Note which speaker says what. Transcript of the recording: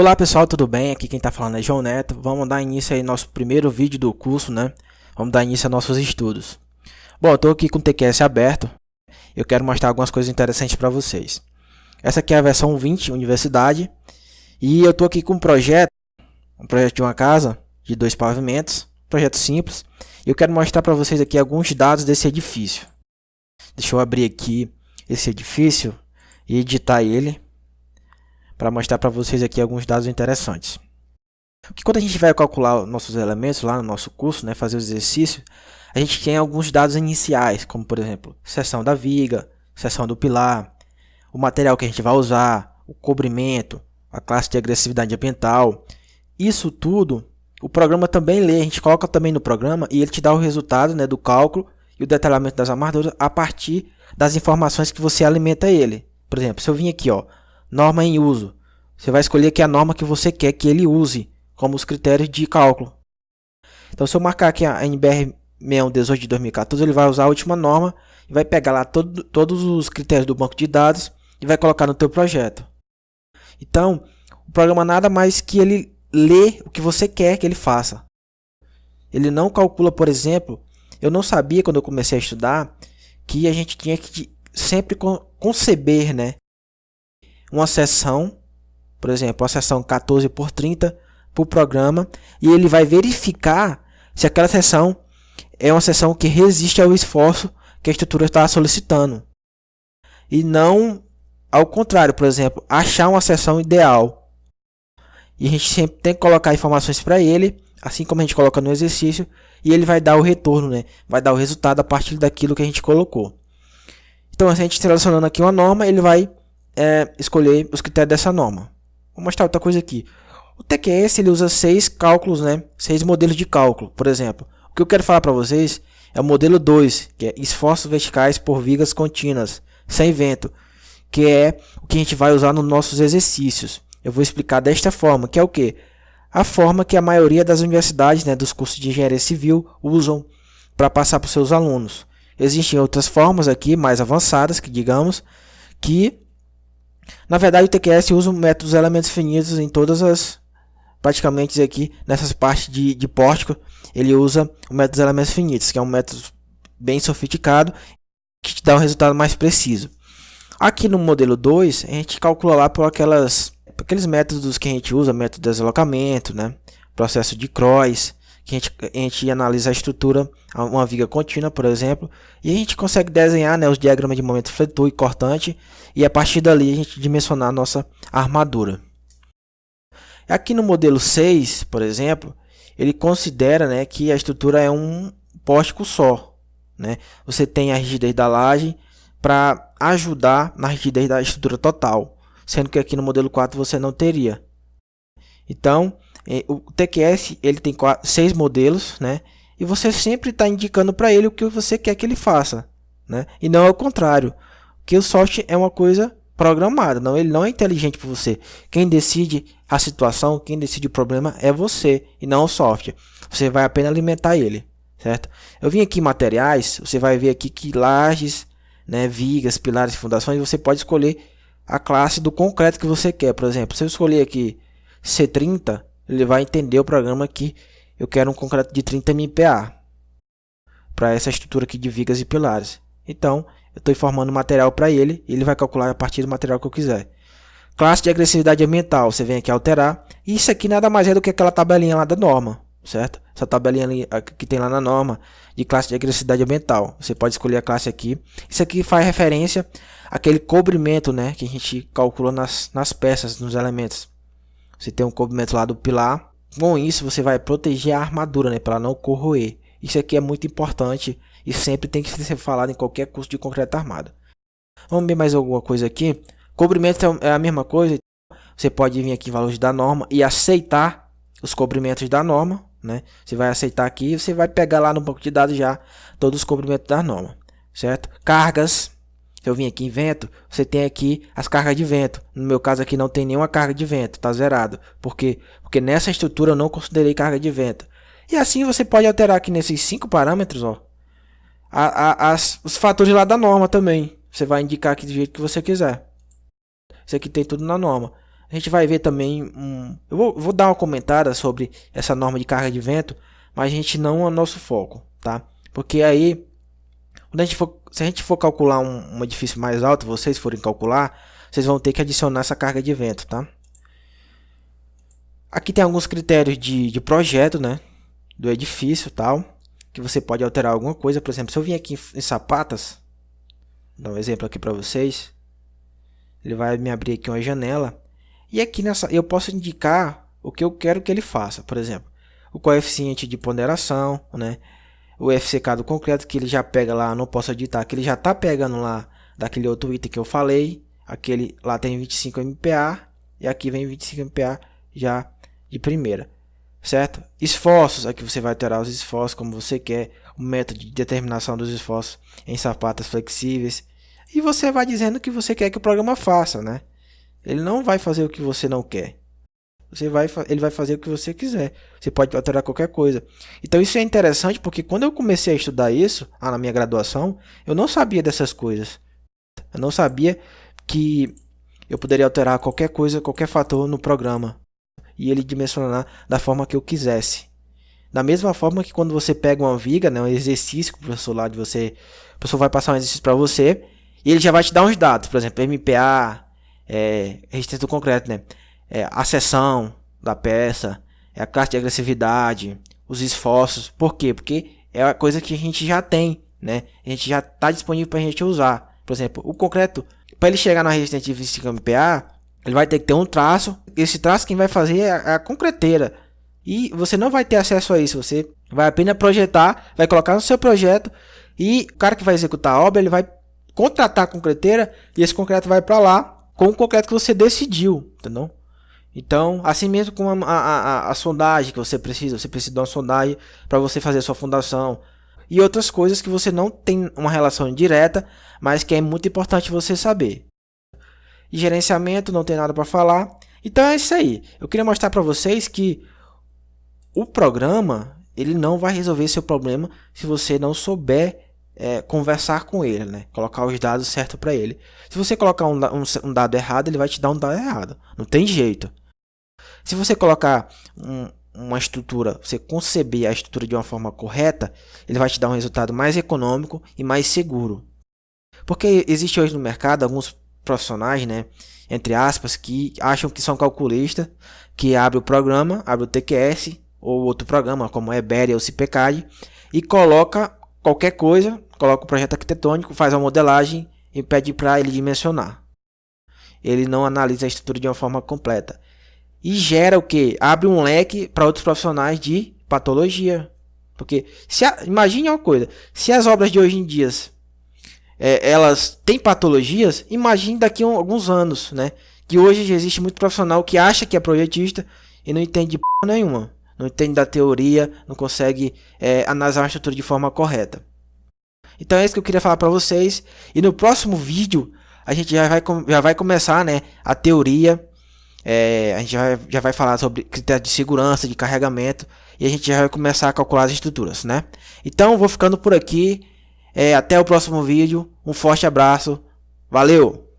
Speaker 1: Olá pessoal, tudo bem? Aqui quem está falando é João Neto. Vamos dar início aí ao nosso primeiro vídeo do curso, né? Vamos dar início aos nossos estudos. Bom, eu estou aqui com o TQS aberto. Eu quero mostrar algumas coisas interessantes para vocês. Essa aqui é a versão 20, Universidade. E eu estou aqui com um projeto de uma casa de 2 pavimentos. Projeto simples. E eu quero mostrar para vocês aqui alguns dados desse edifício. Deixa eu abrir aqui esse edifício e editar ele, para mostrar para vocês aqui alguns dados interessantes. Porque quando a gente vai calcular nossos elementos lá no nosso curso, né, fazer os exercícios, a gente tem alguns dados iniciais, como por exemplo, seção da viga, seção do pilar, o material que a gente vai usar, o cobrimento, a classe de agressividade ambiental. Isso tudo, o programa também lê, a gente coloca também no programa e ele te dá o resultado, né, do cálculo e o detalhamento das armaduras a partir das informações que você alimenta ele. Por exemplo, se eu vim aqui, ó, norma em uso, você vai escolher aqui a norma que você quer que ele use como os critérios de cálculo. Então, se eu marcar aqui a NBR 6118 de 2014, ele vai usar a última norma e vai pegar lá todos os critérios do banco de dados e vai colocar no teu projeto. Então, o programa nada mais que ele lê o que você quer que ele faça. Ele não calcula, por exemplo, eu não sabia quando eu comecei a estudar que a gente tinha que sempre conceber, né, uma seção, por exemplo, a seção 14 por 30 para o programa, e ele vai verificar se aquela seção é uma seção que resiste ao esforço que a estrutura está solicitando. E não ao contrário, por exemplo, achar uma seção ideal. E a gente sempre tem que colocar informações para ele, assim como a gente coloca no exercício, e ele vai dar o retorno, né? Vai dar o resultado a partir daquilo que a gente colocou. Então, a gente selecionando aqui uma norma, ele vai escolher os critérios dessa norma. Vou mostrar outra coisa aqui. O TQS ele usa 6 cálculos, né? 6 modelos de cálculo, por exemplo. O que eu quero falar para vocês é o modelo 2, que é esforços verticais por vigas contínuas, sem vento, que é o que a gente vai usar nos nossos exercícios. Eu vou explicar desta forma, que é o que? A forma que a maioria das universidades, né, dos cursos de engenharia civil usam para passar para os seus alunos. Existem outras formas aqui, mais avançadas, que digamos, que na verdade o TQS usa o método dos elementos finitos em todas as, praticamente aqui, nessas partes de pórtico, ele usa o método dos elementos finitos, que é um método bem sofisticado, que te dá um resultado mais preciso. Aqui no modelo 2, a gente calcula lá por aqueles métodos que a gente usa, método de deslocamento, né? Processo de Croix, que a gente analisa a estrutura, uma viga contínua, por exemplo, e a gente consegue desenhar, né, os diagramas de momento fletor e cortante, e a partir dali a gente dimensionar a nossa armadura. Aqui no modelo 6, por exemplo, ele considera, né, que a estrutura é um pórtico só, né? Você tem a rigidez da laje para ajudar na rigidez da estrutura total, sendo que aqui no modelo 4 você não teria. Então, o TQS ele tem 6 modelos, né? E você sempre está indicando para ele o que você quer que ele faça, né? E não ao contrário, que o software é uma coisa programada, não, ele não é inteligente para você. Quem decide a situação, quem decide o problema é você e não o software. Você vai apenas alimentar ele, certo? Eu vim aqui em materiais, você vai ver aqui que lajes, né, vigas, pilares e fundações, você pode escolher a classe do concreto que você quer. Por exemplo, se eu escolher aqui C30, ele vai entender o programa que eu quero um concreto de 30 MPa para essa estrutura aqui de vigas e pilares. Então, eu estou informando o material para ele e ele vai calcular a partir do material que eu quiser. Classe de agressividade ambiental, você vem aqui alterar. E isso aqui nada mais é do que aquela tabelinha lá da norma, certo? Essa tabelinha ali, que tem lá na norma de classe de agressividade ambiental. Você pode escolher a classe aqui. Isso aqui faz referência àquele cobrimento, né, que a gente calcula nas peças, nos elementos. Você tem um cobrimento lá do pilar. Com isso você vai proteger a armadura, né, para ela não corroer. Isso aqui é muito importante e sempre tem que ser falado em qualquer curso de concreto armado. Vamos ver mais alguma coisa aqui. Cobrimento é a mesma coisa. Você pode vir aqui em valores da norma e aceitar os cobrimentos da norma, né? Você vai aceitar aqui e você vai pegar lá no banco de dados já todos os cobrimentos da norma, certo? Cargas. Se eu vim aqui em vento, você tem aqui as cargas de vento. No meu caso aqui não tem nenhuma carga de vento, está zerado. Por quê? Porque nessa estrutura eu não considerei carga de vento. E assim você pode alterar aqui nesses 5 parâmetros, ó, os fatores lá da norma também. Você vai indicar aqui do jeito que você quiser. Isso aqui tem tudo na norma. A gente vai ver também, eu vou dar uma comentada sobre essa norma de carga de vento, mas a gente não é o nosso foco, tá? Porque aí, se a gente for calcular um edifício mais alto, vocês forem calcular, vocês vão ter que adicionar essa carga de vento, tá? Aqui tem alguns critérios de projeto, né? Do edifício, tal, que você pode alterar alguma coisa. Por exemplo, se eu vim aqui em Sapatas, vou dar um exemplo aqui para vocês, ele vai me abrir aqui uma janela. E aqui eu posso indicar o que eu quero que ele faça. Por exemplo, o coeficiente de ponderação, né? O FCK do concreto, que ele já pega lá, não posso editar, que ele já está pegando lá daquele outro item que eu falei. Aquele lá tem 25 MPa e aqui vem 25 MPa já de primeira, certo? Esforços, aqui você vai alterar os esforços como você quer, o método de determinação dos esforços em sapatas flexíveis. E você vai dizendo o que você quer que o programa faça, né? Ele não vai fazer o que você não quer. Ele vai fazer o que você quiser. Você pode alterar qualquer coisa. Então isso é interessante porque quando eu comecei a estudar isso, na minha graduação, eu não sabia dessas coisas. Eu não sabia que eu poderia alterar qualquer coisa, qualquer fator no programa. E ele dimensionar da forma que eu quisesse. Da mesma forma que quando você pega uma viga, né, um exercício que o professor lá de você... O professor vai passar um exercício para você e ele já vai te dar uns dados. Por exemplo, MPa... resistência do concreto, né? A seção da peça, a classe de agressividade, os esforços. Por quê? Porque é a coisa que a gente já tem, né? A gente já está disponível para a gente usar. Por exemplo, o concreto, para ele chegar na resistência de 25 MPa, ele vai ter que ter um traço. Esse traço quem vai fazer é a concreteira. E você não vai ter acesso a isso. Você vai apenas projetar, vai colocar no seu projeto e o cara que vai executar a obra, ele vai contratar a concreteira e esse concreto vai para lá com o concreto que você decidiu, entendeu? Então, assim mesmo com a sondagem que você precisa de uma sondagem para você fazer a sua fundação e outras coisas que você não tem uma relação direta, mas que é muito importante você saber. E gerenciamento, não tem nada para falar. Então é isso aí. Eu queria mostrar para vocês que o programa, ele não vai resolver seu problema se você não souber conversar com ele, né? Colocar os dados certos para ele. Se você colocar um dado errado, ele vai te dar um dado errado. Não tem jeito. Se você colocar uma estrutura, você conceber a estrutura de uma forma correta, ele vai te dar um resultado mais econômico e mais seguro. Porque existe hoje no mercado alguns profissionais, né, entre aspas, que acham que são calculistas, que abre o programa, abre o TQS ou outro programa como Eberia ou CPCAD e coloca qualquer coisa, coloca o projeto arquitetônico, faz a modelagem e pede para ele dimensionar. Ele não analisa a estrutura de uma forma completa. E gera o que? Abre um leque para outros profissionais de patologia. Porque, imagine uma coisa, se as obras de hoje em dia elas têm patologias, imagine daqui a alguns anos, né? Que hoje existe muito profissional que acha que é projetista e não entende p*** nenhuma. Não entende da teoria, não consegue analisar uma estrutura de forma correta. Então é isso que eu queria falar para vocês. E no próximo vídeo a gente já vai começar, né, a teoria. A gente já vai falar sobre critérios de segurança, de carregamento. E a gente já vai começar a calcular as estruturas, né? Então vou ficando por aqui. Até o próximo vídeo. Um forte abraço. Valeu!